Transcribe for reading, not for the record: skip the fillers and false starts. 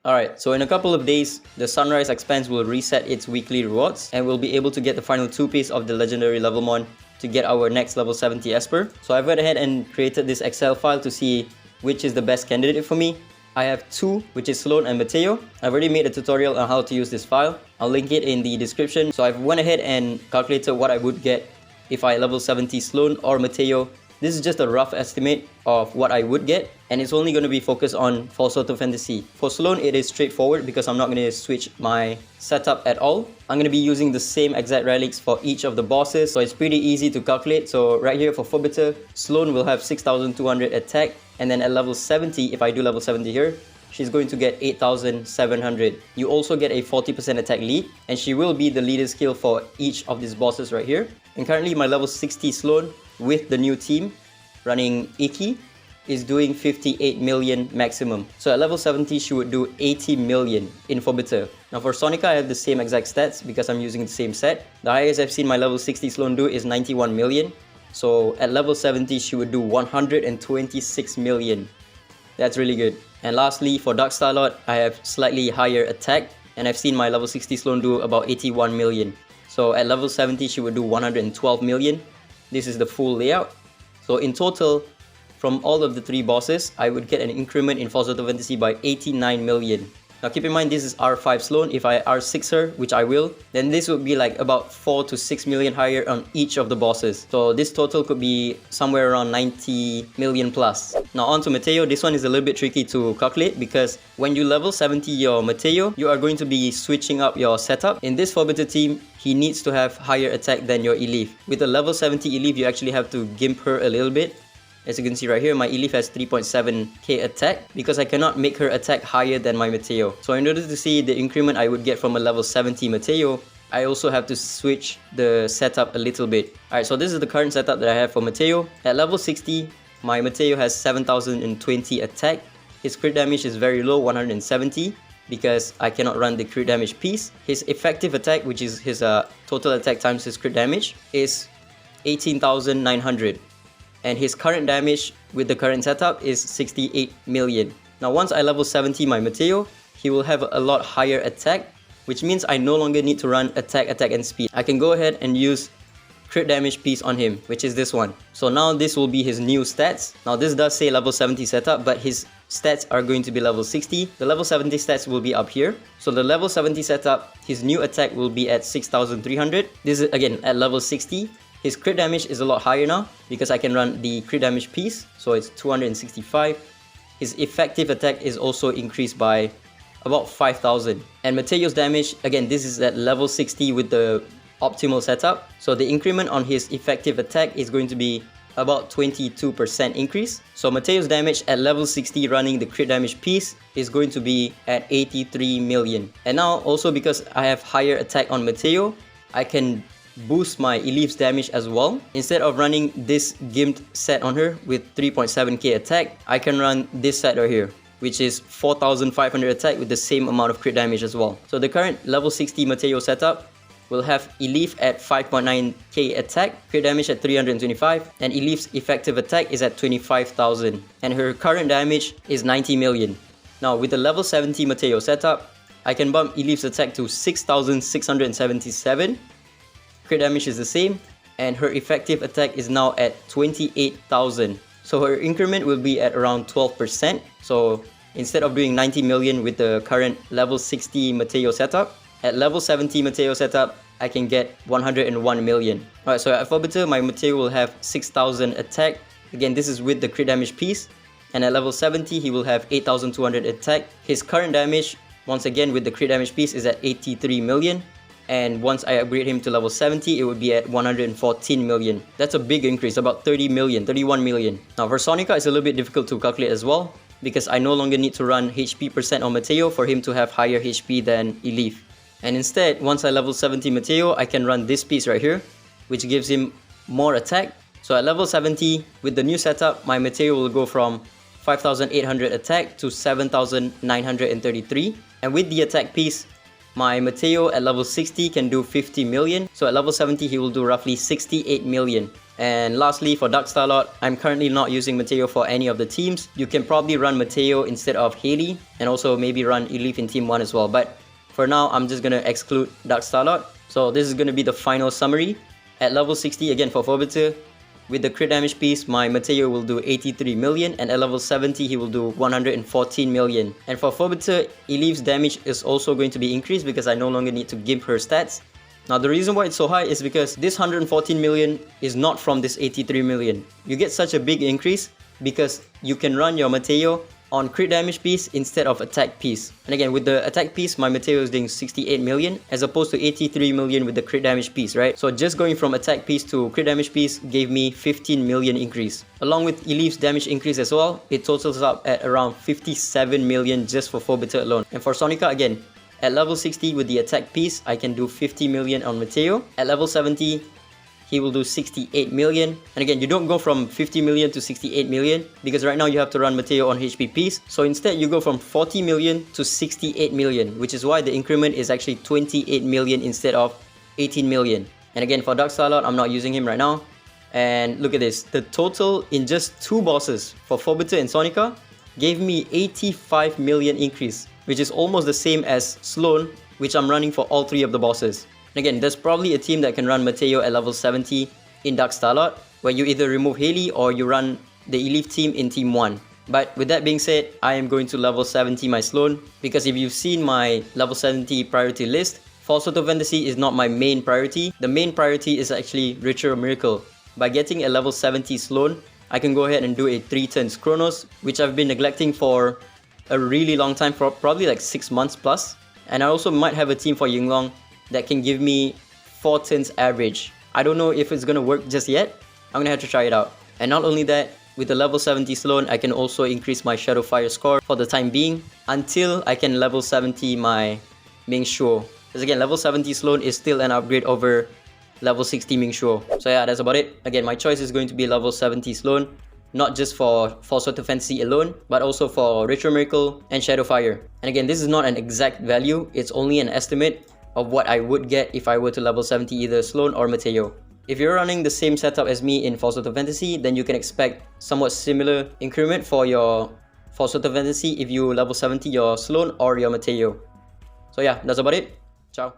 Alright, so in a couple of days, the Sunrise Expanse will reset its weekly rewards and we'll be able to get the final 2-piece of the legendary Levelmon to get our next level 70 Esper. So I've went ahead and created this Excel file to see which is the best candidate for me. I have two, which is Sloan and Matteo. I've already made a tutorial on how to use this file. I'll link it in the description. So I've went ahead and calculated what I would get if I level 70 Sloan or Matteo. This is just a rough estimate of what I would get, and it's only going to be focused on False Auto Fantasy. For Sloan, it is straightforward because I'm not going to switch my setup at all. I'm going to be using the same exact relics for each of the bosses, so it's pretty easy to calculate. So right here for Phobiter, Sloan will have 6,200 attack, and then at level 70, if I do level 70 here, she's going to get 8,700. You also get a 40% attack lead, and she will be the leader skill for each of these bosses right here. And currently my level 60 Sloan with the new team running Iki is doing 58 million maximum. So at level 70 she would do 80 million in Phobiter. Now for Sonica I have the same exact stats because I'm using the same set. The highest I've seen my level 60 Sloan do is 91 million. So at level 70 she would do 126 million. That's really good. And lastly for Dark Starlord I have slightly higher attack, and I've seen my level 60 Sloan do about 81 million. So at level 70 she would do 112 million. This is the full layout. So in total, from all of the three bosses, I would get an increment in False Auto Fantasy by 89 million. Now keep in mind this is R5 Sloan. If I R6 her, which I will, then this would be like about 4 to 6 million higher on each of the bosses. So this total could be somewhere around 90 million plus. Now on to Matteo. This one is a little bit tricky to calculate because when you level 70 your Matteo, you are going to be switching up your setup. In this Phobiter team, he needs to have higher attack than your Elif. With a level 70 Elif, you actually have to gimp her a little bit. As you can see right here, my Elif has 3.7k attack because I cannot make her attack higher than my Matteo. So in order to see the increment I would get from a level 70 Matteo, I also have to switch the setup a little bit. Alright, so this is the current setup that I have for Matteo. At level 60, my Matteo has 7,020 attack. His crit damage is very low, 170, because I cannot run the crit damage piece. His effective attack, which is his total attack times his crit damage, is 18,900. And his current damage with the current setup is 68 million. Now once I level 70 my Matteo, he will have a lot higher attack, which means I no longer need to run attack, and speed. I can go ahead and use crit damage piece on him, which is this one. So now this will be his new stats. Now this does say level 70 setup, but his stats are going to be level 60. The level 70 stats will be up here. So the level 70 setup, his new attack will be at 6,300. This is again at level 60. His crit damage is a lot higher now because I can run the crit damage piece, so it's 265. His effective attack is also increased by about 5,000. And Matteo's damage, again, this is at level 60 with the optimal setup. So the increment on his effective attack is going to be about 22% increase. So Matteo's damage at level 60 running the crit damage piece is going to be at 83 million. And now also because I have higher attack on Matteo, I can boost my Elif's damage as well. Instead of running this gimped set on her with 3.7k attack, I can run this set right here, which is 4,500 attack with the same amount of crit damage as well. So the current level 60 Matteo setup will have Elif at 5.9k attack, crit damage at 325, and Elif's effective attack is at 25,000, and her current damage is 90 million. Now with the level 70 Matteo setup, I can bump Elif's attack to 6,677. Crit damage is the same, and her effective attack is now at 28,000. So her increment will be at around 12%. So instead of doing 90 million with the current level 60 Matteo setup, at level 70 Matteo setup, I can get 101 million. Alright, so at Phobiter, my Matteo will have 6,000 attack. Again, this is with the crit damage piece. And at level 70, he will have 8,200 attack. His current damage, once again with the crit damage piece, is at 83 million. And once I upgrade him to level 70, it would be at 114 million. That's a big increase, about 30 million, 31 million. Now for Sonica, it's a little bit difficult to calculate as well, because I no longer need to run HP percent on Matteo for him to have higher HP than Elif. And instead, once I level 70 Matteo, I can run this piece right here, which gives him more attack. So at level 70, with the new setup, my Matteo will go from 5,800 attack to 7,933. And with the attack piece, my Matteo at level 60 can do 50 million. So at level 70, he will do roughly 68 million. And lastly, for Dark Starlord, I'm currently not using Matteo for any of the teams. You can probably run Matteo instead of Haley, and also maybe run Elif in Team 1 as well. But for now, I'm just going to exclude Dark Starlord. So this is going to be the final summary. At level 60, again for Forbiter, with the crit damage piece, my Matteo will do 83 million, and at level 70, he will do 114 million. And for Forbiter, Elif's damage is also going to be increased because I no longer need to give her stats. Now the reason why it's so high is because this 114 million is not from this 83 million. You get such a big increase because you can run your Matteo on crit damage piece instead of attack piece. And again, with the attack piece, my Matteo is doing 68 million as opposed to 83 million with the crit damage piece, right? So just going from attack piece to crit damage piece gave me 15 million increase. Along with Elif's damage increase as well, it totals up at around 57 million just for Forbiter alone. And for Sonica, again, at level 60 with the attack piece, I can do 50 million on Matteo. At level 70, he will do 68 million. And again, you don't go from 50 million to 68 million because right now you have to run Matteo on HP piece. So instead, you go from 40 million to 68 million, which is why the increment is actually 28 million instead of 18 million. And again, for Dark Starlord, I'm not using him right now. And look at this. The total in just 2 bosses for Forbiter and Sonica gave me 85 million increase, which is almost the same as Sloan, which I'm running for all 3 of the bosses. And again, there's probably a team that can run Matteo at level 70 in Dark Starlord, where you either remove Haley or you run the Elif team in Team 1. But with that being said, I am going to level 70 my Sloan, because if you've seen my level 70 priority list, False Auto Fantasy is not my main priority. The main priority is actually Ritual Miracle. By getting a level 70 Sloan, I can go ahead and do a 3 turns Chronos, which I've been neglecting for a really long time, for probably like 6 months plus. And I also might have a team for Yinglong that can give me 4 turns average. I don't know if it's gonna work just yet. I'm gonna have to try it out. And not only that, with the level 70 Sloan, I can also increase my Shadow Fire score for the time being until I can level 70 my Ming Shuo. Because again, level 70 Sloan is still an upgrade over level 60 Ming Shuo. So yeah, that's about it. Again, my choice is going to be level 70 Sloan, not just for False Auto Fantasy alone, but also for Ritual Miracle and Shadow Fire. And again, this is not an exact value, it's only an estimate of what I would get if I were to level 70 either Sloan or Mateo. If you're running the same setup as me in False Auto Fantasy, then you can expect somewhat similar increment for your False Auto Fantasy if you level 70 your Sloan or your Mateo. So yeah, that's about it. Ciao.